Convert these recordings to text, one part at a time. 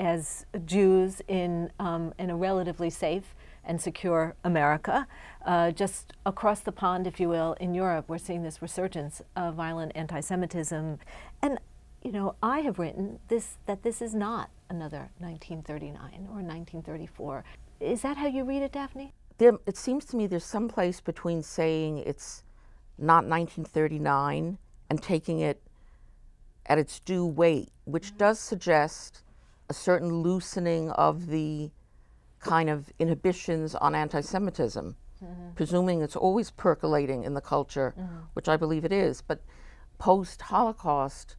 as Jews in a relatively safe and secure America. Just across the pond, if you will, in Europe, we're seeing this resurgence of violent anti-Semitism. And, you know, I have written that this is not another 1939 or 1934. Is that how you read it, Daphne? It seems to me there's some place between saying it's not 1939 and taking it at its due weight, which does suggest a certain loosening of the kind of inhibitions on anti-Semitism, presuming it's always percolating in the culture, which I believe it is. But post-Holocaust,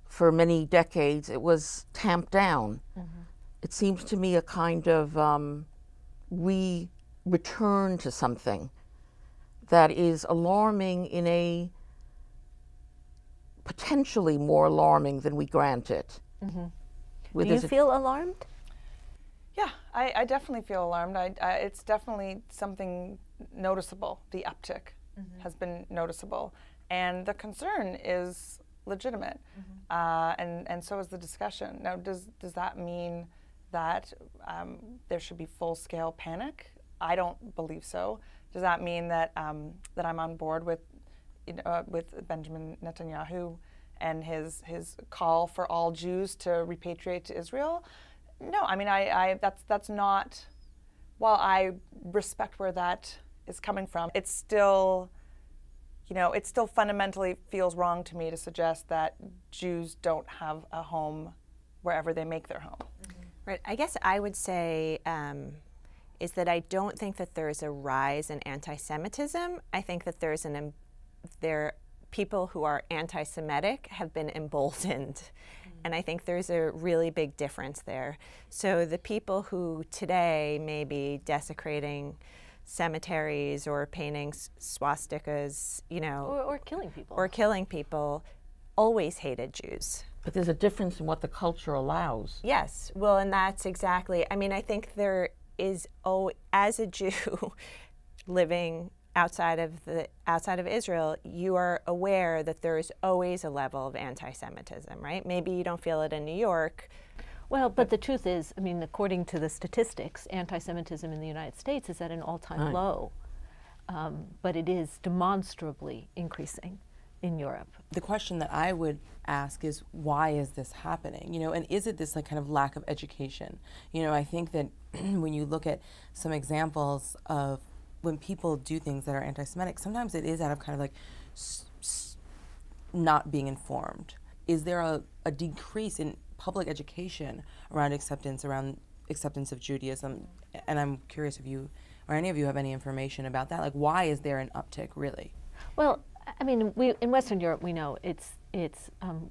for many decades, it was tamped down. It seems to me a kind of return to something that is alarming in a potentially more alarming than we grant it. Do you feel alarmed? Yeah, I definitely feel alarmed. It's definitely something noticeable. The uptick has been noticeable, and the concern is legitimate, and so is the discussion. Now, does that mean that there should be full-scale panic? I don't believe so. Does that mean that that I'm on board with Benjamin Netanyahu and his call for all Jews to repatriate to Israel? No, I mean, that's not. While I respect where that is coming from, it's still, you know, it still fundamentally feels wrong to me to suggest that Jews don't have a home wherever they make their home. Right. I guess I would say is that I don't think that there's a rise in anti-Semitism. I think that there people who are anti-Semitic have been emboldened. And I think there's a really big difference there. So the people who today may be desecrating cemeteries or painting swastikas, you know, or killing people. Or killing people, always hated Jews. But there's a difference in what the culture allows. Yes, well, and that's exactly, I mean, I think there is, as a Jew living outside of Israel, you are aware that there is always a level of anti-Semitism, right? Maybe you don't feel it in New York. Well, but the truth is, I mean, according to the statistics, anti-Semitism in the United States is at an all-time low, but it is demonstrably increasing in Europe. The question that I would ask is, why is this happening? You know, and is it this like kind of lack of education? You know, I think that when you look at some examples of when people do things that are anti-Semitic, sometimes it is out of kind of like not being informed. Is there a decrease in public education around acceptance of Judaism? And I'm curious if you or any of you have any information about that. Like, why is there an uptick, really? Well, I mean, in Western Europe, we know it's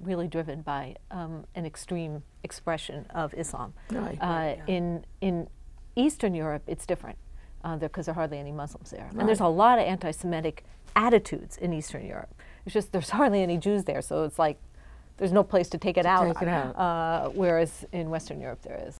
really driven by an extreme expression of Islam. Right. In Eastern Europe, it's different because there are hardly any Muslims there. And there's a lot of anti-Semitic attitudes in Eastern Europe. It's just there's hardly any Jews there, so it's like there's no place to take it out. Whereas in Western Europe there is.